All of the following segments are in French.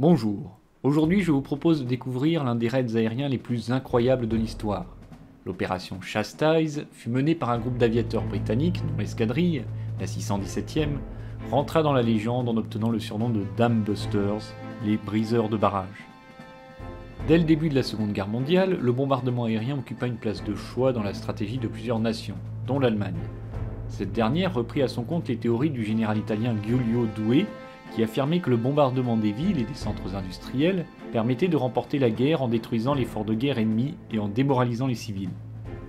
Bonjour, aujourd'hui je vous propose de découvrir l'un des raids aériens les plus incroyables de l'histoire. L'opération Chastise fut menée par un groupe d'aviateurs britanniques dont l'escadrille, la 617e, rentra dans la légende en obtenant le surnom de Dam Busters, les briseurs de barrages. Dès le début de la Seconde Guerre mondiale, le bombardement aérien occupa une place de choix dans la stratégie de plusieurs nations, dont l'Allemagne. Cette dernière reprit à son compte les théories du général italien Giulio Douhet, qui affirmait que le bombardement des villes et des centres industriels permettait de remporter la guerre en détruisant les forts de guerre ennemis et en démoralisant les civils.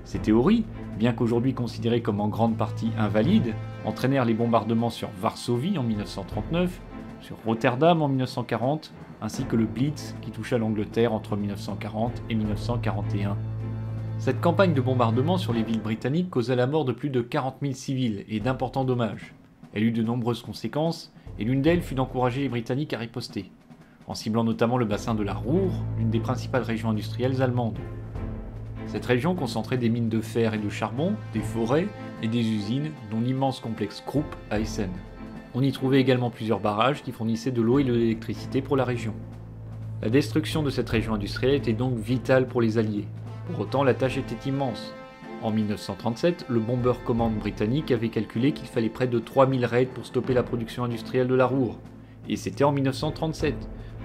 Ces théories, bien qu'aujourd'hui considérées comme en grande partie invalides, entraînèrent les bombardements sur Varsovie en 1939, sur Rotterdam en 1940, ainsi que le Blitz qui toucha l'Angleterre entre 1940 et 1941. Cette campagne de bombardement sur les villes britanniques causa la mort de plus de 40 000 civils et d'importants dommages. Elle eut de nombreuses conséquences, et l'une d'elles fut d'encourager les Britanniques à riposter, en ciblant notamment le bassin de la Ruhr, l'une des principales régions industrielles allemandes. Cette région concentrait des mines de fer et de charbon, des forêts et des usines, dont l'immense complexe Krupp à Essen. On y trouvait également plusieurs barrages qui fournissaient de l'eau et de l'électricité pour la région. La destruction de cette région industrielle était donc vitale pour les Alliés. Pour autant, la tâche était immense. En 1937, le Bomber Command britannique avait calculé qu'il fallait près de 3000 raids pour stopper la production industrielle de la Ruhr. Et c'était en 1937.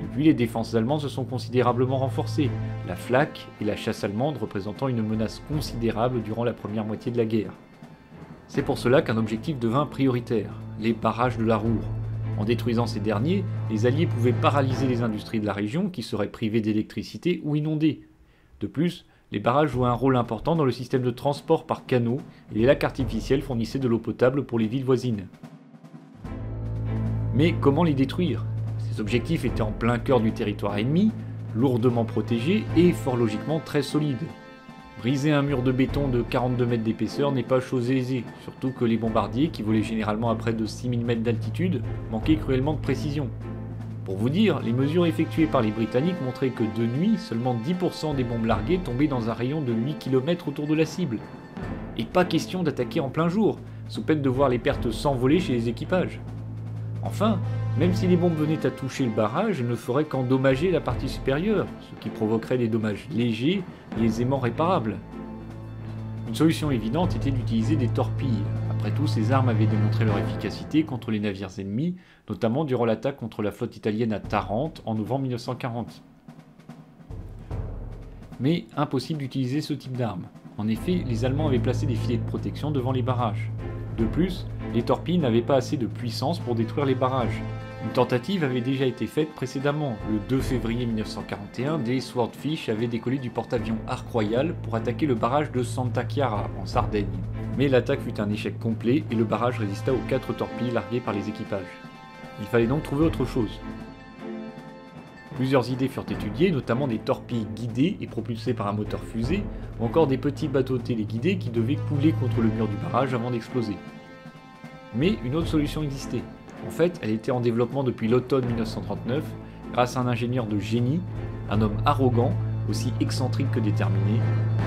Depuis, les défenses allemandes se sont considérablement renforcées, la Flak et la chasse allemande représentant une menace considérable durant la première moitié de la guerre. C'est pour cela qu'un objectif devint prioritaire, les barrages de la Ruhr. En détruisant ces derniers, les Alliés pouvaient paralyser les industries de la région qui seraient privées d'électricité ou inondées. De plus, les barrages jouaient un rôle important dans le système de transport par canaux et les lacs artificiels fournissaient de l'eau potable pour les villes voisines. Mais comment les détruire? Ces objectifs étaient en plein cœur du territoire ennemi, lourdement protégés et fort logiquement très solides. Briser un mur de béton de 42 mètres d'épaisseur n'est pas chose aisée, surtout que les bombardiers, qui volaient généralement à près de 6000 mètres d'altitude, manquaient cruellement de précision. Pour vous dire, les mesures effectuées par les Britanniques montraient que de nuit, seulement 10% des bombes larguées tombaient dans un rayon de 8 km autour de la cible. Et pas question d'attaquer en plein jour, sous peine de voir les pertes s'envoler chez les équipages. Enfin, même si les bombes venaient à toucher le barrage, elles ne feraient qu'endommager la partie supérieure, ce qui provoquerait des dommages légers et aisément réparables. Une solution évidente était d'utiliser des torpilles. Après tout, ces armes avaient démontré leur efficacité contre les navires ennemis, notamment durant l'attaque contre la flotte italienne à Tarente en novembre 1940. Mais impossible d'utiliser ce type d'armes. En effet, les Allemands avaient placé des filets de protection devant les barrages. De plus, les torpilles n'avaient pas assez de puissance pour détruire les barrages. Une tentative avait déjà été faite précédemment. Le 2 février 1941, des Swordfish avaient décollé du porte-avions Ark Royal pour attaquer le barrage de Santa Chiara, en Sardaigne. Mais l'attaque fut un échec complet et le barrage résista aux 4 torpilles larguées par les équipages. Il fallait donc trouver autre chose. Plusieurs idées furent étudiées, notamment des torpilles guidées et propulsées par un moteur fusée, ou encore des petits bateaux téléguidés qui devaient couler contre le mur du barrage avant d'exploser. Mais une autre solution existait. En fait, elle était en développement depuis l'automne 1939, grâce à un ingénieur de génie, un homme arrogant, aussi excentrique que déterminé,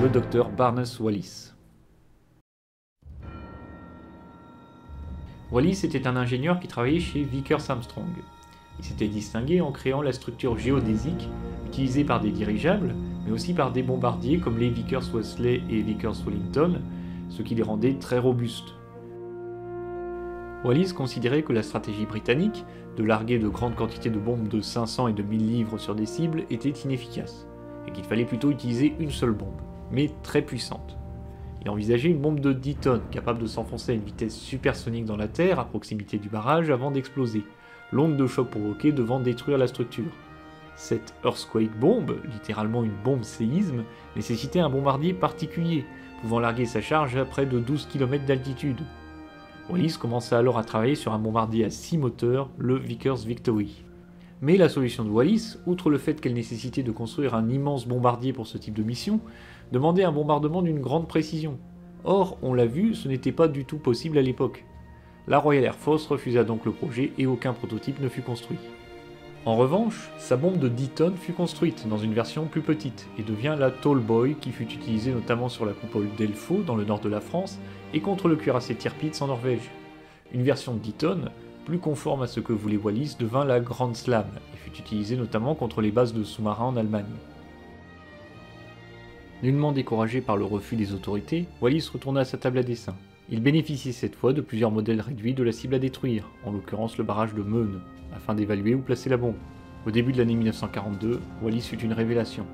le docteur Barnes Wallis. Wallis était un ingénieur qui travaillait chez Vickers Armstrong. Il s'était distingué en créant la structure géodésique, utilisée par des dirigeables, mais aussi par des bombardiers comme les Vickers Wesley et Vickers Wellington, ce qui les rendait très robustes. Wallis considérait que la stratégie britannique, de larguer de grandes quantités de bombes de 500 et de 1000 livres sur des cibles, était inefficace, et qu'il fallait plutôt utiliser une seule bombe, mais très puissante. Il envisageait une bombe de 10 tonnes, capable de s'enfoncer à une vitesse supersonique dans la terre, à proximité du barrage, avant d'exploser, l'onde de choc provoquée devant détruire la structure. Cette Earthquake bombe, littéralement une bombe séisme, nécessitait un bombardier particulier, pouvant larguer sa charge à près de 12 km d'altitude. Wallis commença alors à travailler sur un bombardier à 6 moteurs, le Vickers Victory. Mais la solution de Wallis, outre le fait qu'elle nécessitait de construire un immense bombardier pour ce type de mission, demandait un bombardement d'une grande précision. Or, on l'a vu, ce n'était pas du tout possible à l'époque. La Royal Air Force refusa donc le projet et aucun prototype ne fut construit. En revanche, sa bombe de 10 tonnes fut construite dans une version plus petite et devient la Tall Boy qui fut utilisée notamment sur la coupole d'Elfo dans le nord de la France et contre le cuirassé Tirpitz en Norvège. Une version de 10 tonnes, plus conforme à ce que voulait Wallis, devint la Grande Slam et fut utilisée notamment contre les bases de sous-marins en Allemagne. Nullement découragé par le refus des autorités, Wallis retourna à sa table à dessin. Il bénéficiait cette fois de plusieurs modèles réduits de la cible à détruire, en l'occurrence le barrage de Meune, afin d'évaluer où placer la bombe. Au début de l'année 1942, Wallis eut une révélation.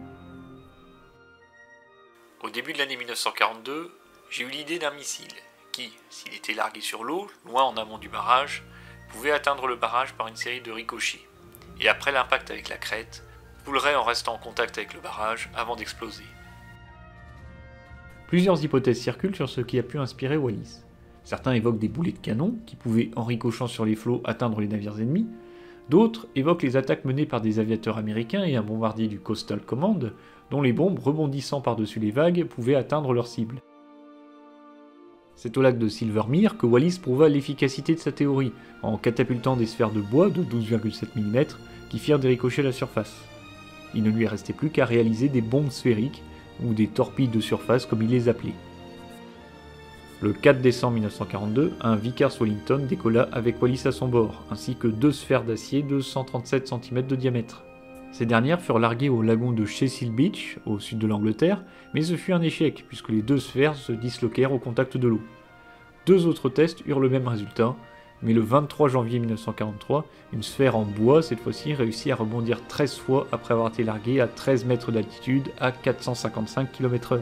Au début de l'année 1942, j'ai eu l'idée d'un missile qui, s'il était largué sur l'eau, loin en amont du barrage, pouvait atteindre le barrage par une série de ricochets, et après l'impact avec la crête, coulerait en restant en contact avec le barrage avant d'exploser. Plusieurs hypothèses circulent sur ce qui a pu inspirer Wallis. Certains évoquent des boulets de canon qui pouvaient, en ricochant sur les flots, atteindre les navires ennemis. D'autres évoquent les attaques menées par des aviateurs américains et un bombardier du Coastal Command, dont les bombes, rebondissant par-dessus les vagues, pouvaient atteindre leur cible. C'est au lac de Silvermere que Wallis prouva l'efficacité de sa théorie, en catapultant des sphères de bois de 12,7 mm qui firent des ricochets à la surface. Il ne lui restait plus qu'à réaliser des bombes sphériques, ou des torpilles de surface comme il les appelait. Le 4 décembre 1942, un Vickers-Wellington décolla avec Wallis à son bord, ainsi que deux sphères d'acier de 137 cm de diamètre. Ces dernières furent larguées au lagon de Cecil Beach, au sud de l'Angleterre, mais ce fut un échec, puisque les deux sphères se disloquèrent au contact de l'eau. Deux autres tests eurent le même résultat, mais le 23 janvier 1943, une sphère en bois, cette fois-ci, réussit à rebondir 13 fois après avoir été larguée à 13 mètres d'altitude à 455 km/h.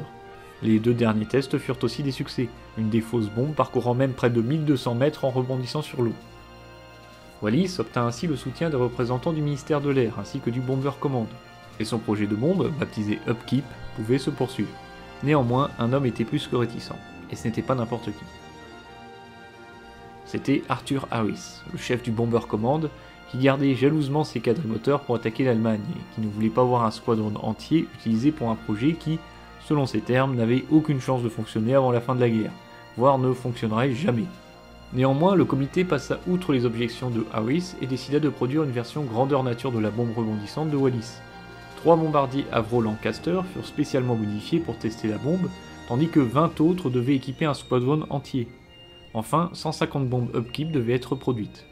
Les deux derniers tests furent aussi des succès, une des fausses bombes parcourant même près de 1200 mètres en rebondissant sur l'eau. Wallis obtint ainsi le soutien des représentants du ministère de l'Air ainsi que du Bomber Command, et son projet de bombe, baptisé Upkeep, pouvait se poursuivre. Néanmoins, un homme était plus que réticent, et ce n'était pas n'importe qui. C'était Arthur Harris, le chef du Bomber Command, qui gardait jalousement ses quadrimoteurs pour attaquer l'Allemagne, et qui ne voulait pas voir un squadron entier utilisé pour un projet qui, selon ses termes, n'avait aucune chance de fonctionner avant la fin de la guerre, voire ne fonctionnerait jamais. Néanmoins, le comité passa outre les objections de Harris et décida de produire une version grandeur nature de la bombe rebondissante de Wallis. 3 bombardiers Avro Lancaster furent spécialement modifiés pour tester la bombe, tandis que 20 autres devaient équiper un squadron entier. Enfin, 150 bombes Upkeep devaient être produites.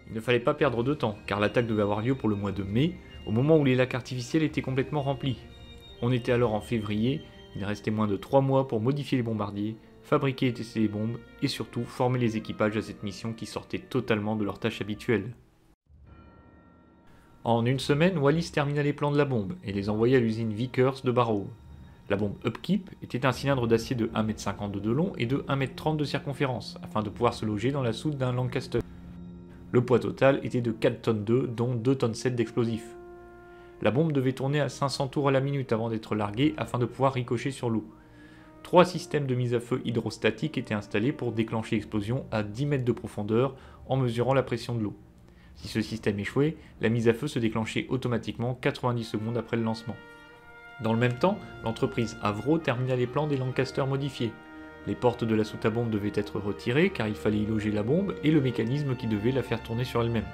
Il ne fallait pas perdre de temps, car l'attaque devait avoir lieu pour le mois de mai, au moment où les lacs artificiels étaient complètement remplis. On était alors en février, il restait moins de 3 mois pour modifier les bombardiers, fabriquer et tester les bombes, et surtout former les équipages à cette mission qui sortait totalement de leur tâche habituelle. En une semaine, Wallis termina les plans de la bombe et les envoya à l'usine Vickers de Barrow. La bombe Upkeep était un cylindre d'acier de 1,50 m de long et de 1,30 m de circonférence, afin de pouvoir se loger dans la soute d'un Lancaster. Le poids total était de 4 tonnes 2, dont 2 tonnes 7 d'explosifs. La bombe devait tourner à 500 tours à la minute avant d'être larguée afin de pouvoir ricocher sur l'eau. 3 systèmes de mise à feu hydrostatiques étaient installés pour déclencher l'explosion à 10 mètres de profondeur en mesurant la pression de l'eau. Si ce système échouait, la mise à feu se déclenchait automatiquement 90 secondes après le lancement. Dans le même temps, l'entreprise Avro termina les plans des Lancaster modifiés. Les portes de la soute à bombe devaient être retirées car il fallait y loger la bombe et le mécanisme qui devait la faire tourner sur elle-même.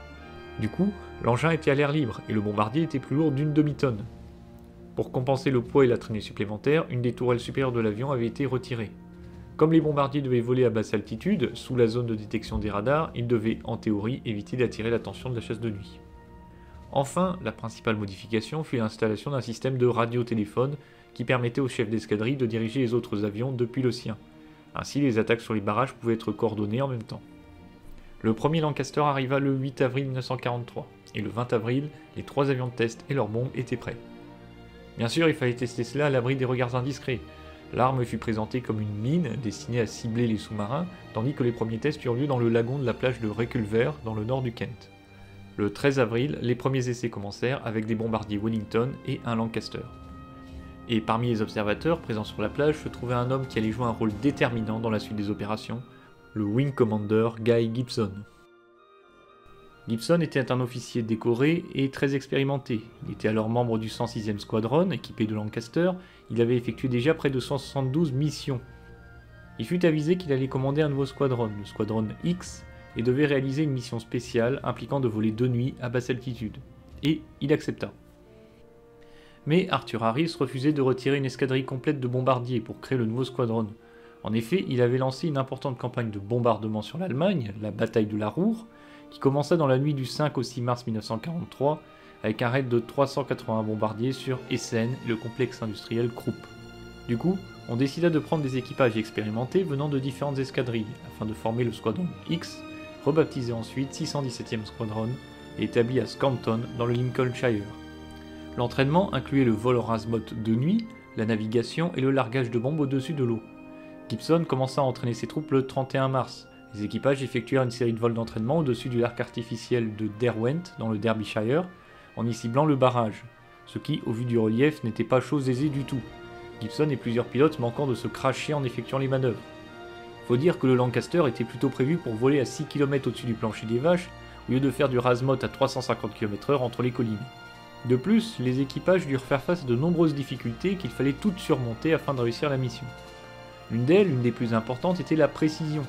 Du coup, l'engin était à l'air libre et le bombardier était plus lourd d'une demi-tonne. Pour compenser le poids et la traînée supplémentaire, une des tourelles supérieures de l'avion avait été retirée. Comme les bombardiers devaient voler à basse altitude, sous la zone de détection des radars, ils devaient, en théorie, éviter d'attirer l'attention de la chasse de nuit. Enfin, la principale modification fut l'installation d'un système de radiotéléphone qui permettait au chef d'escadrille de diriger les autres avions depuis le sien. Ainsi, les attaques sur les barrages pouvaient être coordonnées en même temps. Le premier Lancaster arriva le 8 avril 1943, et le 20 avril, les 3 avions de test et leurs bombes étaient prêts. Bien sûr, il fallait tester cela à l'abri des regards indiscrets. L'arme fut présentée comme une mine destinée à cibler les sous-marins, tandis que les premiers tests eurent lieu dans le lagon de la plage de Reculver, dans le nord du Kent. Le 13 avril, les premiers essais commencèrent avec des bombardiers Wellington et un Lancaster. Et parmi les observateurs présents sur la plage se trouvait un homme qui allait jouer un rôle déterminant dans la suite des opérations, le Wing Commander Guy Gibson. Gibson était un officier décoré et très expérimenté. Il était alors membre du 106e Squadron, équipé de Lancaster. Il avait effectué déjà près de 172 missions. Il fut avisé qu'il allait commander un nouveau squadron, le Squadron X, et devait réaliser une mission spéciale impliquant de voler de nuit à basse altitude. Et il accepta. Mais Arthur Harris refusait de retirer une escadrille complète de bombardiers pour créer le nouveau squadron. En effet, il avait lancé une importante campagne de bombardement sur l'Allemagne, la bataille de la Ruhr, qui commença dans la nuit du 5 au 6 mars 1943, avec un raid de 380 bombardiers sur Essen et le complexe industriel Krupp. Du coup, on décida de prendre des équipages expérimentés venant de différentes escadrilles, afin de former le Squadron X, rebaptisé ensuite 617e Squadron, et établi à Scranton dans le Lincolnshire. L'entraînement incluait le vol en rasmote de nuit, la navigation et le largage de bombes au-dessus de l'eau. Gibson commença à entraîner ses troupes le 31 mars. Les équipages effectuèrent une série de vols d'entraînement au-dessus du lac artificiel de Derwent, dans le Derbyshire, en y ciblant le barrage, ce qui, au vu du relief, n'était pas chose aisée du tout. Gibson et plusieurs pilotes manquant de se cracher en effectuant les manœuvres. Faut dire que le Lancaster était plutôt prévu pour voler à 6 km au-dessus du plancher des vaches, au lieu de faire du rasmote à 350 km/h entre les collines. De plus, les équipages durent faire face à de nombreuses difficultés qu'il fallait toutes surmonter afin de réussir la mission. L'une d'elles, l'une des plus importantes, était la précision.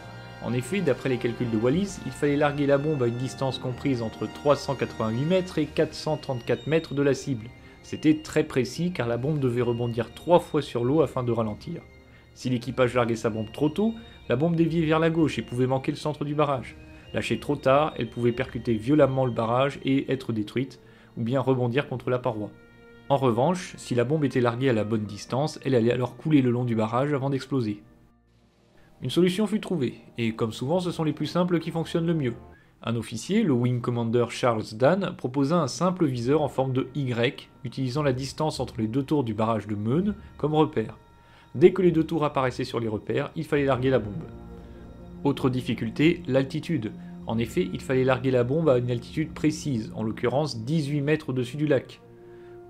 En effet, d'après les calculs de Wallis, il fallait larguer la bombe à une distance comprise entre 388 mètres et 434 mètres de la cible. C'était très précis car la bombe devait rebondir 3 fois sur l'eau afin de ralentir. Si l'équipage larguait sa bombe trop tôt, la bombe déviait vers la gauche et pouvait manquer le centre du barrage. Lâchée trop tard, elle pouvait percuter violemment le barrage et être détruite, ou bien rebondir contre la paroi. En revanche, si la bombe était larguée à la bonne distance, elle allait alors couler le long du barrage avant d'exploser. Une solution fut trouvée, et comme souvent ce sont les plus simples qui fonctionnent le mieux. Un officier, le Wing Commander Charles Dan, proposa un simple viseur en forme de Y, utilisant la distance entre les deux tours du barrage de Meun comme repère. Dès que les deux tours apparaissaient sur les repères, il fallait larguer la bombe. Autre difficulté, l'altitude. En effet, il fallait larguer la bombe à une altitude précise, en l'occurrence 18 mètres au-dessus du lac.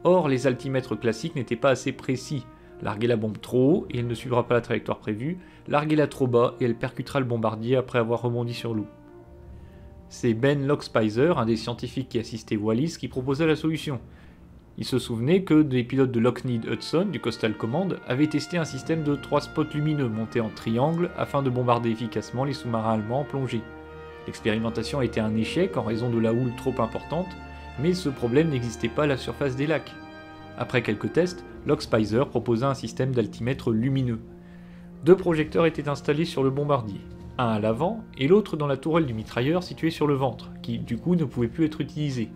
Or, les altimètres classiques n'étaient pas assez précis. Larguer la bombe trop haut et elle ne suivra pas la trajectoire prévue, larguez-la trop bas et elle percutera le bombardier après avoir rebondi sur l'eau. C'est Ben Lockspizer, un des scientifiques qui assistait Wallis, qui proposa la solution. Il se souvenait que des pilotes de Lockheed Hudson, du Coastal Command, avaient testé un système de 3 spots lumineux montés en triangle afin de bombarder efficacement les sous-marins allemands en plongée. L'expérimentation a été un échec en raison de la houle trop importante, mais ce problème n'existait pas à la surface des lacs. Après quelques tests, Lockspizer proposa un système d'altimètre lumineux. 2 projecteurs étaient installés sur le bombardier, un à l'avant et l'autre dans la tourelle du mitrailleur située sur le ventre, qui du coup ne pouvait plus être utilisé.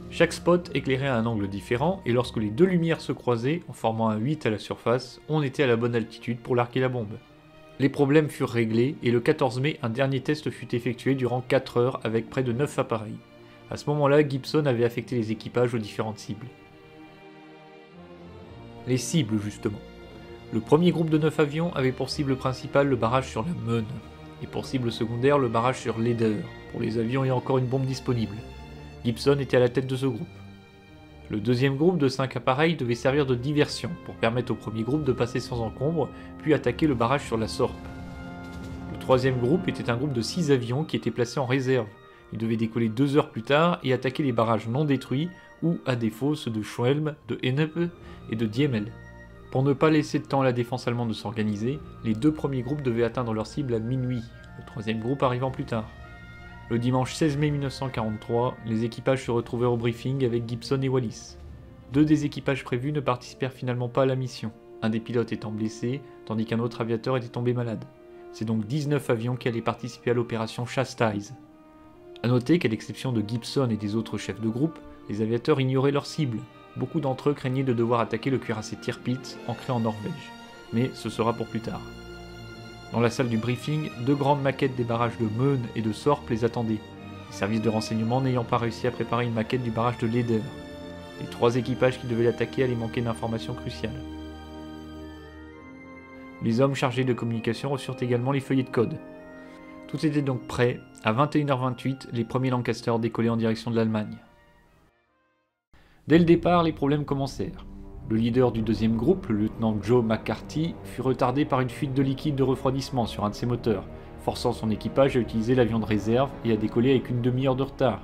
Chaque spot éclairait à un angle différent et lorsque les 2 lumières se croisaient en formant un 8 à la surface, on était à la bonne altitude pour larguer la bombe. Les problèmes furent réglés et le 14 mai, un dernier test fut effectué durant 4 heures avec près de 9 appareils. À ce moment-là, Gibson avait affecté les équipages aux différentes cibles. Les cibles, justement. Le premier groupe de 9 avions avait pour cible principale le barrage sur la Meun, et pour cible secondaire le barrage sur l'Eder, pour les avions ayant encore une bombe disponible. Gibson était à la tête de ce groupe. Le deuxième groupe de 5 appareils devait servir de diversion, pour permettre au premier groupe de passer sans encombre, puis attaquer le barrage sur la Sorpe. Le troisième groupe était un groupe de 6 avions qui étaient placés en réserve. Ils devaient décoller 2 heures plus tard et attaquer les barrages non détruits, ou à défaut ceux de Schwelm, de Hennep et de Diemel. Pour ne pas laisser de temps à la défense allemande de s'organiser, les 2 premiers groupes devaient atteindre leur cible à minuit, le troisième groupe arrivant plus tard. Le dimanche 16 mai 1943, les équipages se retrouvèrent au briefing avec Gibson et Wallis. 2 des équipages prévus ne participèrent finalement pas à la mission, un des pilotes étant blessé, tandis qu'un autre aviateur était tombé malade. C'est donc 19 avions qui allaient participer à l'opération Chastise. A noter qu'à l'exception de Gibson et des autres chefs de groupe, les aviateurs ignoraient leur cible. Beaucoup d'entre eux craignaient de devoir attaquer le cuirassé Tirpitz, ancré en Norvège. Mais ce sera pour plus tard. Dans la salle du briefing, 2 grandes maquettes des barrages de Meun et de Sorpe les attendaient, les services de renseignement n'ayant pas réussi à préparer une maquette du barrage de l'Eder. Les 3 équipages qui devaient l'attaquer allaient manquer d'informations cruciales. Les hommes chargés de communication reçurent également les feuillets de code. Tout était donc prêt. À 21h28, les premiers Lancaster décollaient en direction de l'Allemagne. Dès le départ, les problèmes commencèrent. Le leader du deuxième groupe, le lieutenant Joe McCarthy, fut retardé par une fuite de liquide de refroidissement sur un de ses moteurs, forçant son équipage à utiliser l'avion de réserve et à décoller avec une demi-heure de retard.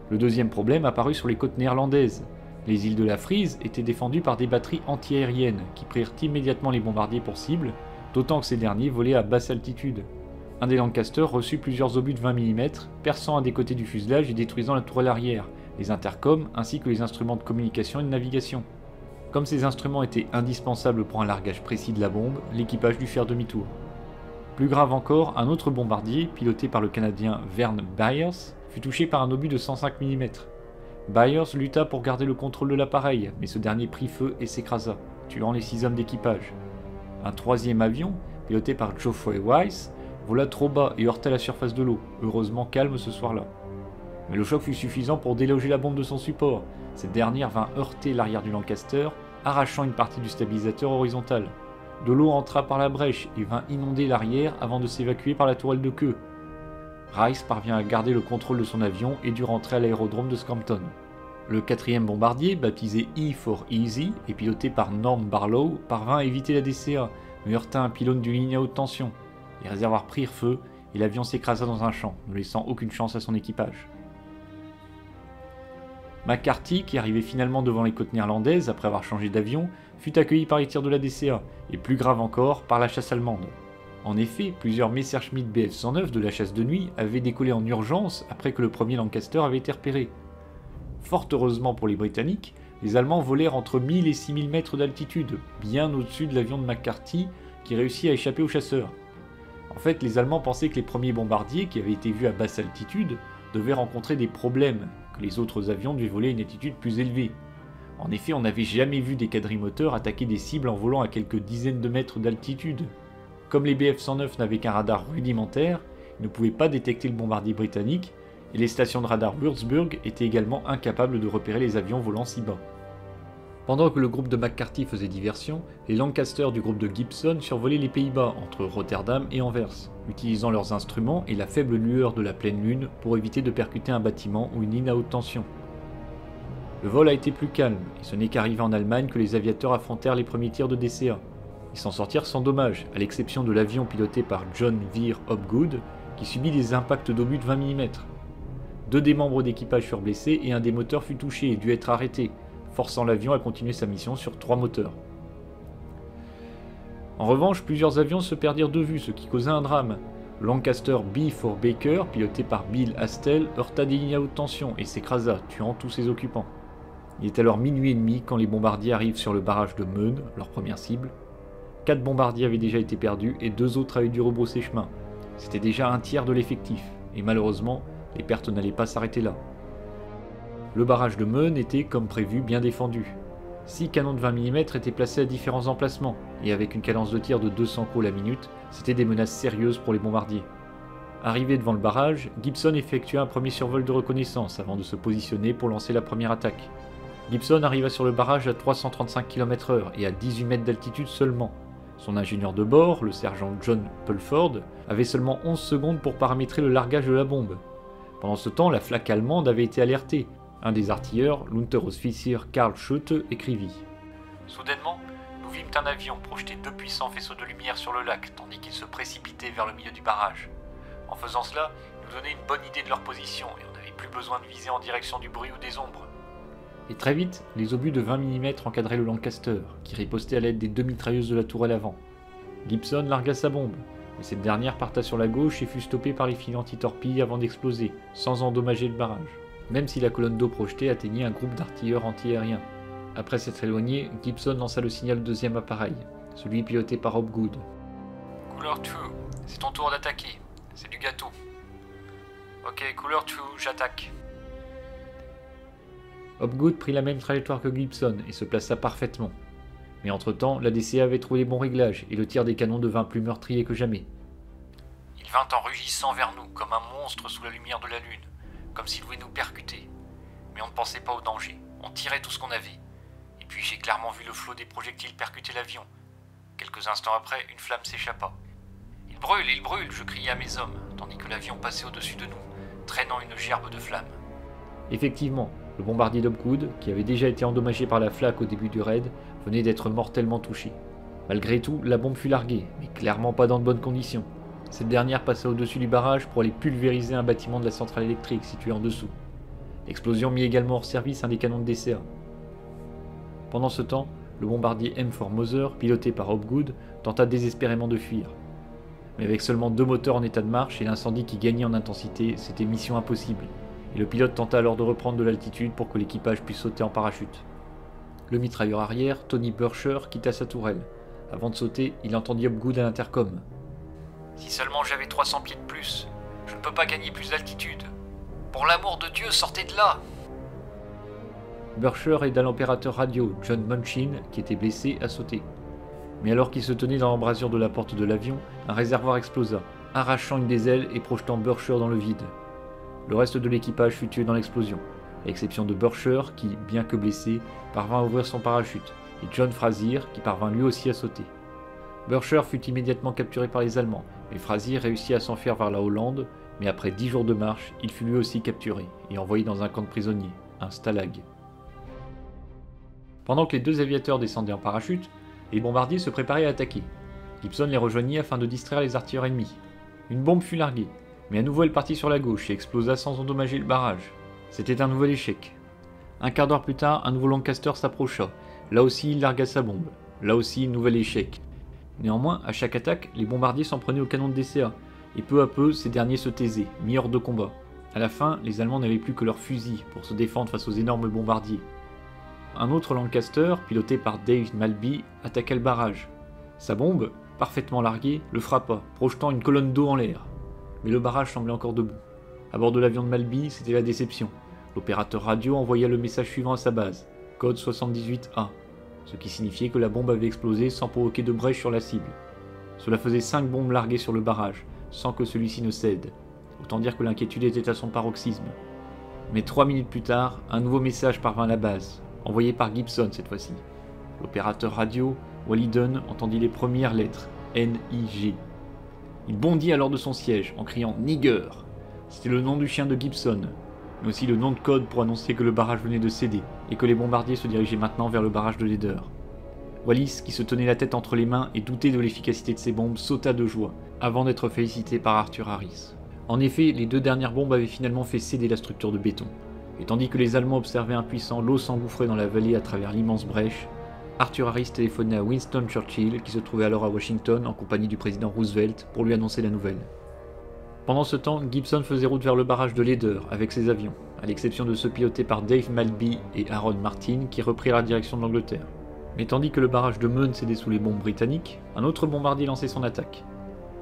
Le deuxième problème apparut sur les côtes néerlandaises. Les îles de la Frise étaient défendues par des batteries antiaériennes qui prirent immédiatement les bombardiers pour cible, d'autant que ces derniers volaient à basse altitude. Un des Lancaster reçut plusieurs obus de 20 mm, perçant un des côtés du fuselage et détruisant la tourelle arrière, les intercoms ainsi que les instruments de communication et de navigation. Comme ces instruments étaient indispensables pour un largage précis de la bombe, l'équipage dut faire demi-tour. Plus grave encore, un autre bombardier, piloté par le Canadien Vern Byers, fut touché par un obus de 105 mm. Byers lutta pour garder le contrôle de l'appareil, mais ce dernier prit feu et s'écrasa, tuant les 6 hommes d'équipage. Un troisième avion, piloté par Geoffrey Weiss, vola trop bas et heurta la surface de l'eau, heureusement calme ce soir-là. Mais le choc fut suffisant pour déloger la bombe de son support. Cette dernière vint heurter l'arrière du Lancaster, arrachant une partie du stabilisateur horizontal. De l'eau entra par la brèche et vint inonder l'arrière avant de s'évacuer par la tourelle de queue. Rice parvient à garder le contrôle de son avion et dut rentrer à l'aérodrome de Scampton. Le quatrième bombardier, baptisé E for Easy et piloté par Norm Barlow, parvint à éviter la DCA, mais heurta un pylône d'une ligne à haute tension. Les réservoirs prirent feu et l'avion s'écrasa dans un champ, ne laissant aucune chance à son équipage. McCarthy, qui arrivait finalement devant les côtes néerlandaises après avoir changé d'avion, fut accueilli par les tirs de la DCA, et plus grave encore, par la chasse allemande. En effet, plusieurs Messerschmitt Bf-109 de la chasse de nuit avaient décollé en urgence après que le premier Lancaster avait été repéré. Fort heureusement pour les Britanniques, les Allemands volèrent entre 1000 et 6000 mètres d'altitude, bien au-dessus de l'avion de McCarthy, qui réussit à échapper aux chasseurs. En fait, les Allemands pensaient que les premiers bombardiers, qui avaient été vus à basse altitude, devaient rencontrer des problèmes, que les autres avions devaient voler à une altitude plus élevée. En effet, on n'avait jamais vu des quadrimoteurs attaquer des cibles en volant à quelques dizaines de mètres d'altitude. Comme les Bf-109 n'avaient qu'un radar rudimentaire, ils ne pouvaient pas détecter le bombardier britannique, et les stations de radar Würzburg étaient également incapables de repérer les avions volant si bas. Pendant que le groupe de McCarthy faisait diversion, les Lancaster du groupe de Gibson survolaient les Pays-Bas entre Rotterdam et Anvers, utilisant leurs instruments et la faible lueur de la pleine lune pour éviter de percuter un bâtiment ou une ligne à haute tension. Le vol a été plus calme, et ce n'est qu'arrivé en Allemagne que les aviateurs affrontèrent les premiers tirs de DCA. Ils s'en sortirent sans dommage, à l'exception de l'avion piloté par John Veer Hopgood, qui subit des impacts d'obus de 20 mm. 2 des membres d'équipage furent blessés et un des moteurs fut touché et dut être arrêté, forçant l'avion à continuer sa mission sur 3 moteurs. En revanche, plusieurs avions se perdirent de vue, ce qui causa un drame. Le Lancaster B for Baker, piloté par Bill Astle, heurta des lignes à haute tension et s'écrasa, tuant tous ses occupants. Il est alors minuit et demi quand les bombardiers arrivent sur le barrage de Meun, leur première cible. 4 bombardiers avaient déjà été perdus et 2 autres avaient dû rebrousser chemin. C'était déjà un tiers de l'effectif, et malheureusement, les pertes n'allaient pas s'arrêter là. Le barrage de Meun était, comme prévu, bien défendu. 6 canons de 20 mm étaient placés à différents emplacements, et avec une cadence de tir de 200 coups la minute, c'était des menaces sérieuses pour les bombardiers. Arrivé devant le barrage, Gibson effectua un premier survol de reconnaissance avant de se positionner pour lancer la première attaque. Gibson arriva sur le barrage à 335 km/h et à 18 mètres d'altitude seulement. Son ingénieur de bord, le sergent John Pulford, avait seulement 11 secondes pour paramétrer le largage de la bombe. Pendant ce temps, la flaque allemande avait été alertée. Un des artilleurs, l'Unteroffizier Karl Schutte, écrivit « Soudainement, nous vîmes un avion projeter 2 puissants faisceaux de lumière sur le lac, tandis qu'ils se précipitaient vers le milieu du barrage. En faisant cela, ils nous donnaient une bonne idée de leur position, et on n'avait plus besoin de viser en direction du bruit ou des ombres. » Et très vite, les obus de 20 mm encadraient le Lancaster, qui ripostait à l'aide des 2 mitrailleuses de la tourelle avant. Gibson largua sa bombe, mais cette dernière parta sur la gauche et fut stoppée par les filets anti-torpilles avant d'exploser, sans endommager le barrage. Même si la colonne d'eau projetée atteignait un groupe d'artilleurs anti-aériens. Après s'être éloigné, Gibson lança le signal au deuxième appareil, celui piloté par Hopgood. « Couleur 2, c'est ton tour d'attaquer, c'est du gâteau. »« Ok, couleur 2, j'attaque. » Hopgood prit la même trajectoire que Gibson et se plaça parfaitement. Mais entre-temps, la DCA avait trouvé les bons réglages et le tir des canons devint plus meurtrier que jamais. Il vint en rugissant vers nous, comme un monstre sous la lumière de la lune, comme s'il voulait nous percuter. Mais on ne pensait pas au danger, on tirait tout ce qu'on avait. Et puis j'ai clairement vu le flot des projectiles percuter l'avion. Quelques instants après, une flamme s'échappa. « Il brûle !» je criai à mes hommes, tandis que l'avion passait au-dessus de nous, traînant une gerbe de flammes. Effectivement, le bombardier d'Hopgood, qui avait déjà été endommagé par la flaque au début du raid, venait d'être mortellement touché. Malgré tout, la bombe fut larguée, mais clairement pas dans de bonnes conditions. Cette dernière passa au-dessus du barrage pour aller pulvériser un bâtiment de la centrale électrique situé en dessous. L'explosion mit également hors service un des canons de DCA. Pendant ce temps, le bombardier M4 Mother, piloté par Hopgood, tenta désespérément de fuir. Mais avec seulement 2 moteurs en état de marche et l'incendie qui gagnait en intensité, c'était mission impossible, et le pilote tenta alors de reprendre de l'altitude pour que l'équipage puisse sauter en parachute. Le mitrailleur arrière, Tony Burcher, quitta sa tourelle. Avant de sauter, il entendit Hopgood à l'intercom. « Si seulement j'avais 300 pieds de plus. Je ne peux pas gagner plus d'altitude. Pour l'amour de Dieu, sortez de là !» Burcher aida l'opérateur radio John Munchin, qui était blessé, à sauter. Mais alors qu'il se tenait dans l'embrasure de la porte de l'avion, un réservoir explosa, arrachant une des ailes et projetant Burcher dans le vide. Le reste de l'équipage fut tué dans l'explosion, à l'exception de Burcher qui, bien que blessé, parvint à ouvrir son parachute, et John Frazier qui parvint lui aussi à sauter. Burcher fut immédiatement capturé par les Allemands, et Frazier réussit à s'enfuir vers la Hollande, mais après 10 jours de marche, il fut lui aussi capturé et envoyé dans un camp de prisonniers, un stalag. Pendant que les deux aviateurs descendaient en parachute, les bombardiers se préparaient à attaquer. Gibson les rejoignit afin de distraire les artilleurs ennemis. Une bombe fut larguée, mais à nouveau elle partit sur la gauche et explosa sans endommager le barrage. C'était un nouvel échec. Un quart d'heure plus tard, un nouveau Lancaster s'approcha. Là aussi, il largua sa bombe. Là aussi, nouvel échec. Néanmoins, à chaque attaque, les bombardiers s'en prenaient au canon de DCA, et peu à peu, ces derniers se taisaient, mis hors de combat. À la fin, les Allemands n'avaient plus que leurs fusils pour se défendre face aux énormes bombardiers. Un autre Lancaster, piloté par Dave Malby, attaqua le barrage. Sa bombe, parfaitement larguée, le frappa, projetant une colonne d'eau en l'air. Mais le barrage semblait encore debout. À bord de l'avion de Malby, c'était la déception. L'opérateur radio envoya le message suivant à sa base, code 78A, ce qui signifiait que la bombe avait explosé sans provoquer de brèche sur la cible. Cela faisait 5 bombes larguées sur le barrage, sans que celui-ci ne cède. Autant dire que l'inquiétude était à son paroxysme. Mais 3 minutes plus tard, un nouveau message parvint à la base, envoyé par Gibson cette fois-ci. L'opérateur radio, Wally Dunn, entendit les premières lettres, N-I-G. Il bondit alors de son siège, en criant « Nigger !» C'était le nom du chien de Gibson, mais aussi le nom de code pour annoncer que le barrage venait de céder, et que les bombardiers se dirigeaient maintenant vers le barrage de Leader. Wallis, qui se tenait la tête entre les mains et doutait de l'efficacité de ses bombes, sauta de joie, avant d'être félicité par Arthur Harris. En effet, les 2 dernières bombes avaient finalement fait céder la structure de béton. Et tandis que les Allemands observaient impuissants l'eau s'engouffrer dans la vallée à travers l'immense brèche, Arthur Harris téléphonait à Winston Churchill, qui se trouvait alors à Washington en compagnie du président Roosevelt, pour lui annoncer la nouvelle. Pendant ce temps, Gibson faisait route vers le barrage de Leader avec ses avions, à l'exception de ceux pilotés par Dave Malby et Aaron Martin qui reprirent la direction de l'Angleterre. Mais tandis que le barrage de Meun cédait sous les bombes britanniques, un autre bombardier lançait son attaque.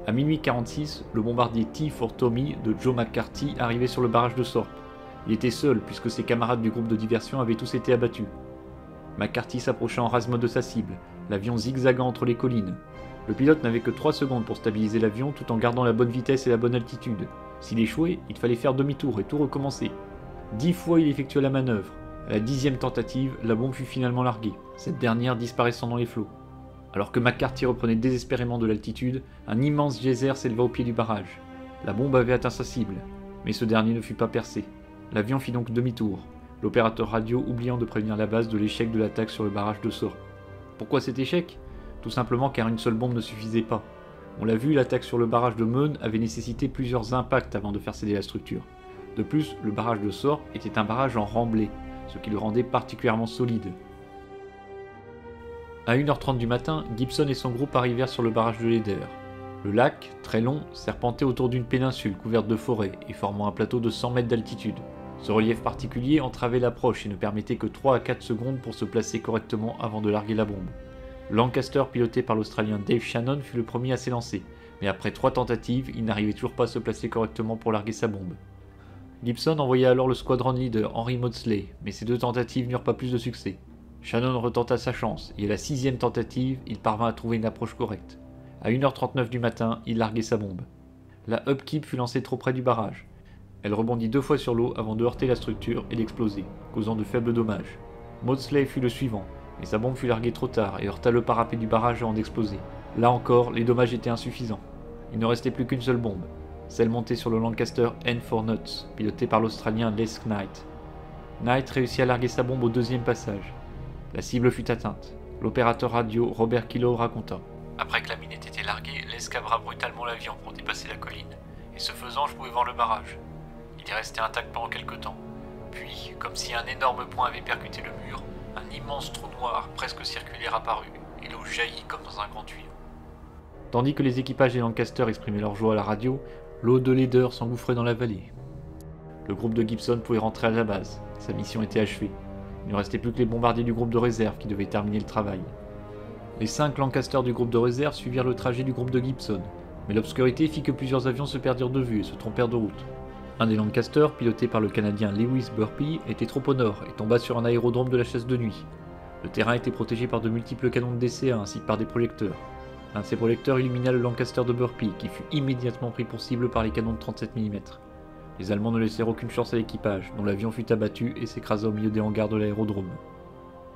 À minuit 46, le bombardier T for Tommy de Joe McCarthy arrivait sur le barrage de Thorpe. Il était seul puisque ses camarades du groupe de diversion avaient tous été abattus. McCarthy s'approcha en rase-mode de sa cible, l'avion zigzagant entre les collines. Le pilote n'avait que 3 secondes pour stabiliser l'avion tout en gardant la bonne vitesse et la bonne altitude. S'il échouait, il fallait faire demi-tour et tout recommencer. 10 fois il effectua la manœuvre. À la 10e tentative, la bombe fut finalement larguée, cette dernière disparaissant dans les flots. Alors que McCarthy reprenait désespérément de l'altitude, un immense geyser s'éleva au pied du barrage. La bombe avait atteint sa cible, mais ce dernier ne fut pas percé. L'avion fit donc demi-tour, l'opérateur radio oubliant de prévenir la base de l'échec de l'attaque sur le barrage de Thorpe. Pourquoi cet échec ? Tout simplement car une seule bombe ne suffisait pas. On l'a vu, l'attaque sur le barrage de Meun avait nécessité plusieurs impacts avant de faire céder la structure. De plus, le barrage de Thorpe était un barrage en remblai, ce qui le rendait particulièrement solide. À 1h30 du matin, Gibson et son groupe arrivèrent sur le barrage de Leader. Le lac, très long, serpentait autour d'une péninsule couverte de forêts et formant un plateau de 100 mètres d'altitude. Ce relief particulier entravait l'approche et ne permettait que 3 à 4 secondes pour se placer correctement avant de larguer la bombe. Lancaster, piloté par l'Australien Dave Shannon, fut le premier à s'élancer, mais après 3 tentatives, il n'arrivait toujours pas à se placer correctement pour larguer sa bombe. Gibson envoya alors le squadron leader Henry Maudsley, mais ces 2 tentatives n'eurent pas plus de succès. Shannon retenta sa chance, et à la 6e tentative, il parvint à trouver une approche correcte. À 1h39 du matin, il larguait sa bombe. La Upkeep fut lancée trop près du barrage. Elle rebondit 2 fois sur l'eau avant de heurter la structure et d'exploser, causant de faibles dommages. Maudsley fut le suivant, mais sa bombe fut larguée trop tard et heurta le parapet du barrage avant d'exploser. Là encore, les dommages étaient insuffisants. Il ne restait plus qu'une seule bombe, celle montée sur le Lancaster N4 Nuts, piloté par l'Australien Les Knight. Knight réussit à larguer sa bombe au 2e passage. La cible fut atteinte. L'opérateur radio Robert Kilo raconta. Après que la mine ait été larguée, Les cabra brutalement l'avion pour dépasser la colline, et ce faisant, je pouvais voir le barrage. Il est resté intact pendant quelque temps. Puis, comme si un énorme point avait percuté le mur, un immense trou noir, presque circulaire apparut, et l'eau jaillit comme dans un grand tuyau. Tandis que les équipages des Lancaster exprimaient leur joie à la radio, l'eau de Leader s'engouffrait dans la vallée. Le groupe de Gibson pouvait rentrer à la base, sa mission était achevée. Il ne restait plus que les bombardiers du groupe de réserve qui devaient terminer le travail. Les 5 Lancaster du groupe de réserve suivirent le trajet du groupe de Gibson, Mais l'obscurité fit que plusieurs avions se perdirent de vue et se trompèrent de route. Un des Lancaster, piloté par le Canadien Lewis Burpee, était trop au nord et tomba sur un aérodrome de la chasse de nuit. Le terrain était protégé par de multiples canons de DCA ainsi que par des projecteurs. L'un de ces projecteurs illumina le Lancaster de Burpee, qui fut immédiatement pris pour cible par les canons de 37 mm. Les Allemands ne laissèrent aucune chance à l'équipage, dont l'avion fut abattu et s'écrasa au milieu des hangars de l'aérodrome.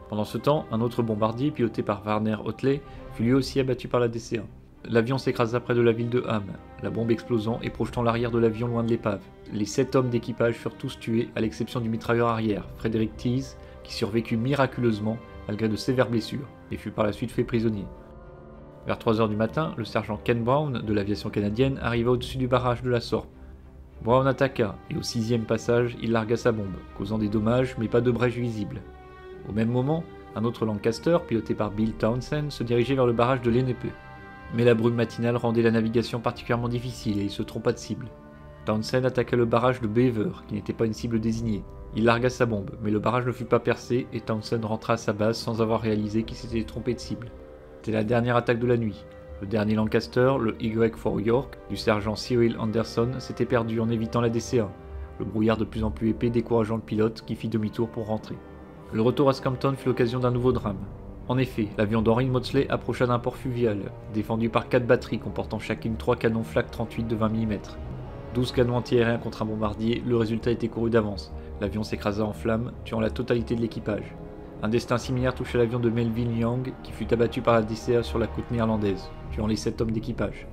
Pendant ce temps, un autre bombardier, piloté par Warner Hotley, fut lui aussi abattu par la DCA. L'avion s'écrasa près de la ville de Ham, la bombe explosant et projetant l'arrière de l'avion loin de l'épave. Les 7 hommes d'équipage furent tous tués, à l'exception du mitrailleur arrière, Frederick Tease, qui survécut miraculeusement, malgré de sévères blessures, et fut par la suite fait prisonnier. Vers 3 h du matin, le sergent Ken Brown, de l'aviation canadienne, arriva au-dessus du barrage de la Sorpe. Brown attaqua, et au 6e passage, il largua sa bombe, causant des dommages mais pas de brèche visible. Au même moment, un autre Lancaster, piloté par Bill Townsend, se dirigeait vers le barrage de Lenape. Mais la brume matinale rendait la navigation particulièrement difficile et il se trompa de cible. Townsend attaqua le barrage de Beaver, qui n'était pas une cible désignée. Il largua sa bombe, mais le barrage ne fut pas percé et Townsend rentra à sa base sans avoir réalisé qu'il s'était trompé de cible. C'était la dernière attaque de la nuit. Le dernier Lancaster, le Y4 York, du sergent Cyril Anderson, s'était perdu en évitant la DCA, le brouillard de plus en plus épais décourageant le pilote qui fit demi-tour pour rentrer. Le retour à Scampton fut l'occasion d'un nouveau drame. En effet, l'avion d'Henry Maudslay approcha d'un port fluvial, défendu par 4 batteries comportant chacune 3 canons Flak 38 de 20 mm. 12 canons antiaériens contre un bombardier, le résultat était couru d'avance. L'avion s'écrasa en flammes, tuant la totalité de l'équipage. Un destin similaire toucha l'avion de Melville Young, qui fut abattu par la DCA sur la côte néerlandaise, tuant les 7 hommes d'équipage.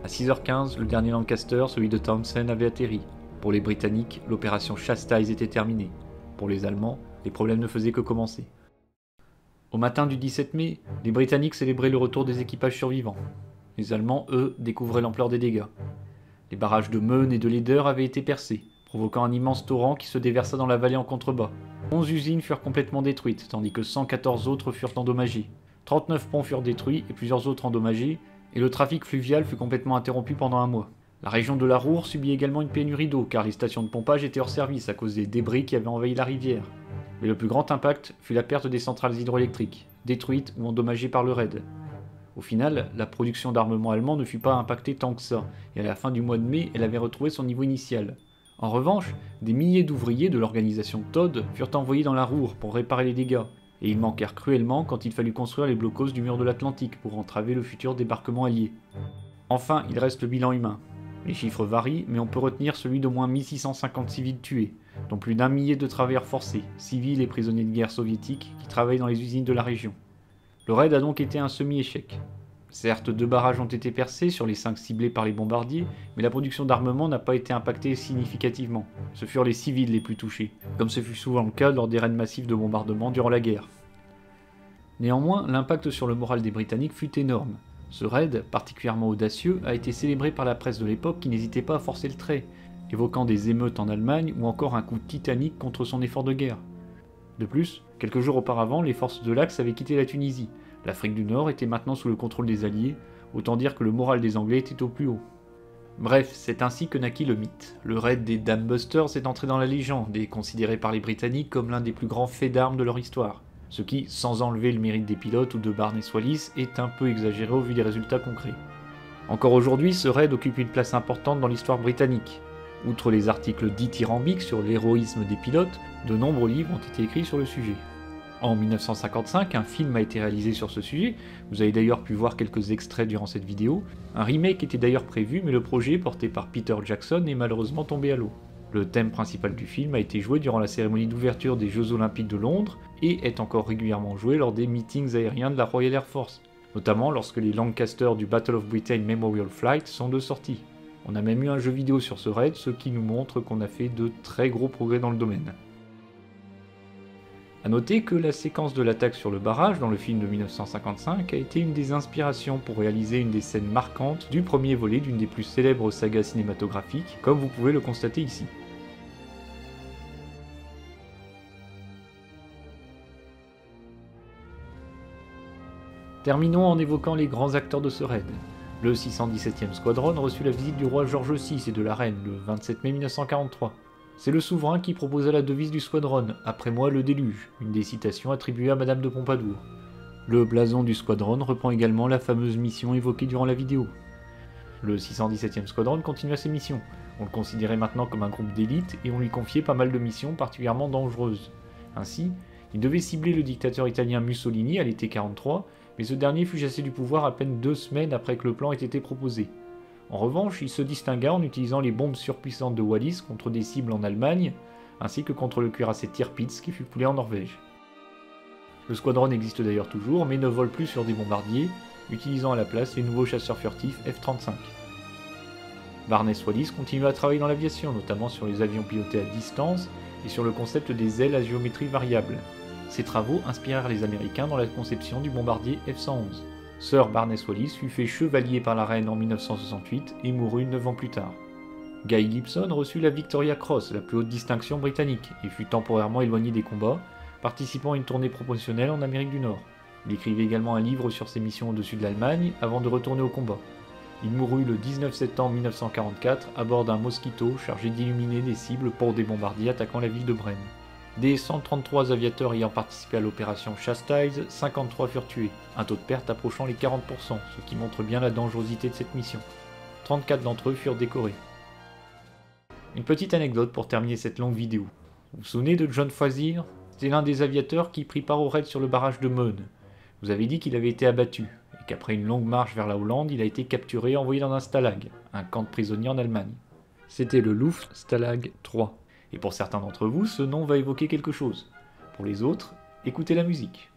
À 6 h 15, le dernier Lancaster, celui de Townsend, avait atterri. Pour les Britanniques, l'opération Chastise était terminée. Pour les Allemands, les problèmes ne faisaient que commencer. Au matin du 17 mai, les Britanniques célébraient le retour des équipages survivants. Les Allemands, eux, découvraient l'ampleur des dégâts. Les barrages de Meun et de Leder avaient été percés, provoquant un immense torrent qui se déversa dans la vallée en contrebas. 11 usines furent complètement détruites, tandis que 114 autres furent endommagées. 39 ponts furent détruits et plusieurs autres endommagés, et le trafic fluvial fut complètement interrompu pendant un mois. La région de la Roure subit également une pénurie d'eau, car les stations de pompage étaient hors service à cause des débris qui avaient envahi la rivière. Mais le plus grand impact fut la perte des centrales hydroélectriques, détruites ou endommagées par le raid. Au final, la production d'armement allemand ne fut pas impactée tant que ça, et à la fin du mois de mai, elle avait retrouvé son niveau initial. En revanche, des milliers d'ouvriers de l'organisation Todd furent envoyés dans la Roure pour réparer les dégâts, et ils manquèrent cruellement quand il fallut construire les blocos du mur de l'Atlantique pour entraver le futur débarquement allié. Enfin, il reste le bilan humain. Les chiffres varient, mais on peut retenir celui d'au moins 1650 civils tués, dont plus d'1 millier de travailleurs forcés, civils et prisonniers de guerre soviétiques qui travaillaient dans les usines de la région. Le raid a donc été un semi-échec. Certes, 2 barrages ont été percés sur les 5 ciblés par les bombardiers, mais la production d'armement n'a pas été impactée significativement. Ce furent les civils les plus touchés, comme ce fut souvent le cas lors des raids massifs de bombardement durant la guerre. Néanmoins, l'impact sur le moral des Britanniques fut énorme. Ce raid, particulièrement audacieux, a été célébré par la presse de l'époque qui n'hésitait pas à forcer le trait, évoquant des émeutes en Allemagne ou encore un coup titanique contre son effort de guerre. De plus, quelques jours auparavant, les forces de l'Axe avaient quitté la Tunisie. L'Afrique du Nord était maintenant sous le contrôle des Alliés, autant dire que le moral des Anglais était au plus haut. Bref, c'est ainsi que naquit le mythe. Le raid des Dam Busters est entré dans la légende et considéré par les Britanniques comme l'un des plus grands faits d'armes de leur histoire. Ce qui, sans enlever le mérite des pilotes ou de Barnes et Wallis, est un peu exagéré au vu des résultats concrets. Encore aujourd'hui, ce raid occupe une place importante dans l'histoire britannique. Outre les articles dithyrambiques sur l'héroïsme des pilotes, de nombreux livres ont été écrits sur le sujet. En 1955, un film a été réalisé sur ce sujet, vous avez d'ailleurs pu voir quelques extraits durant cette vidéo. Un remake était d'ailleurs prévu, mais le projet, porté par Peter Jackson, est malheureusement tombé à l'eau. Le thème principal du film a été joué durant la cérémonie d'ouverture des Jeux Olympiques de Londres, et est encore régulièrement joué lors des meetings aériens de la Royal Air Force, notamment lorsque les Lancaster du Battle of Britain Memorial Flight sont de sortie. On a même eu un jeu vidéo sur ce raid, ce qui nous montre qu'on a fait de très gros progrès dans le domaine. A noter que la séquence de l'attaque sur le barrage dans le film de 1955 a été une des inspirations pour réaliser une des scènes marquantes du premier volet d'une des plus célèbres sagas cinématographiques, comme vous pouvez le constater ici. Terminons en évoquant les grands acteurs de ce raid. Le 617e Squadron reçut la visite du roi George VI et de la reine le 27 mai 1943. C'est le souverain qui proposa la devise du Squadron, « Après moi le déluge », une des citations attribuées à Madame de Pompadour. Le blason du Squadron reprend également la fameuse mission évoquée durant la vidéo. Le 617e Squadron continua ses missions. On le considérait maintenant comme un groupe d'élite et on lui confiait pas mal de missions particulièrement dangereuses. Ainsi, il devait cibler le dictateur italien Mussolini à l'été 43, mais ce dernier fut chassé du pouvoir à peine 2 semaines après que le plan ait été proposé. En revanche, il se distingua en utilisant les bombes surpuissantes de Wallis contre des cibles en Allemagne, ainsi que contre le cuirassé Tirpitz qui fut coulé en Norvège. Le squadron existe d'ailleurs toujours, mais ne vole plus sur des bombardiers, utilisant à la place les nouveaux chasseurs furtifs F-35. Barnes-Wallis continue à travailler dans l'aviation, notamment sur les avions pilotés à distance et sur le concept des ailes à géométrie variable. Ces travaux inspirèrent les Américains dans la conception du bombardier F-111. Sir Barnes-Wallis fut fait chevalier par la reine en 1968 et mourut 9 ans plus tard. Guy Gibson reçut la Victoria Cross, la plus haute distinction britannique, et fut temporairement éloigné des combats, participant à une tournée promotionnelle en Amérique du Nord. Il écrivait également un livre sur ses missions au-dessus de l'Allemagne avant de retourner au combat. Il mourut le 19 septembre 1944 à bord d'un Mosquito chargé d'illuminer des cibles pour des bombardiers attaquant la ville de Brême. Des 133 aviateurs ayant participé à l'opération Chastise, 53 furent tués, un taux de perte approchant les 40%, ce qui montre bien la dangerosité de cette mission. 34 d'entre eux furent décorés. Une petite anecdote pour terminer cette longue vidéo. Vous vous souvenez de John Frazier? C'est l'un des aviateurs qui prit part au raid sur le barrage de Meune. Vous avez dit qu'il avait été abattu, et qu'après une longue marche vers la Hollande, il a été capturé et envoyé dans un stalag, un camp de prisonniers en Allemagne. C'était le Luft Stalag 3. Et pour certains d'entre vous, ce nom va évoquer quelque chose. Pour les autres, écoutez la musique.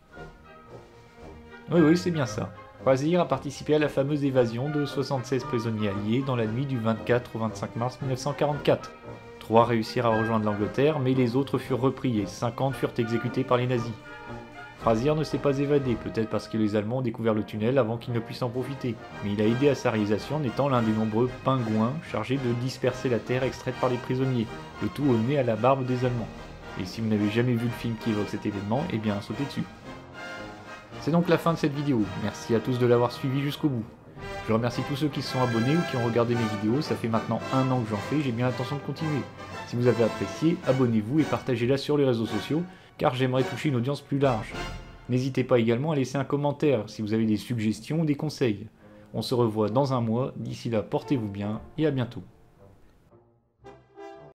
Oui, c'est bien ça. Frazier a participé à la fameuse évasion de 76 prisonniers alliés dans la nuit du 24 au 25 mars 1944. 3 réussirent à rejoindre l'Angleterre, mais les autres furent repris et 50 furent exécutés par les nazis. Frazier ne s'est pas évadé, peut-être parce que les Allemands ont découvert le tunnel avant qu'ils ne puissent en profiter, mais il a aidé à sa réalisation en étant l'un des nombreux pingouins chargés de disperser la terre extraite par les prisonniers, le tout au nez à la barbe des Allemands. Et si vous n'avez jamais vu le film qui évoque cet événement, eh bien sautez dessus. C'est donc la fin de cette vidéo, merci à tous de l'avoir suivi jusqu'au bout. Je remercie tous ceux qui se sont abonnés ou qui ont regardé mes vidéos, ça fait maintenant 1 an que j'en fais, j'ai bien l'intention de continuer. Si vous avez apprécié, abonnez-vous et partagez-la sur les réseaux sociaux, car j'aimerais toucher une audience plus large. N'hésitez pas également à laisser un commentaire si vous avez des suggestions ou des conseils. On se revoit dans un mois, d'ici là portez-vous bien et à bientôt.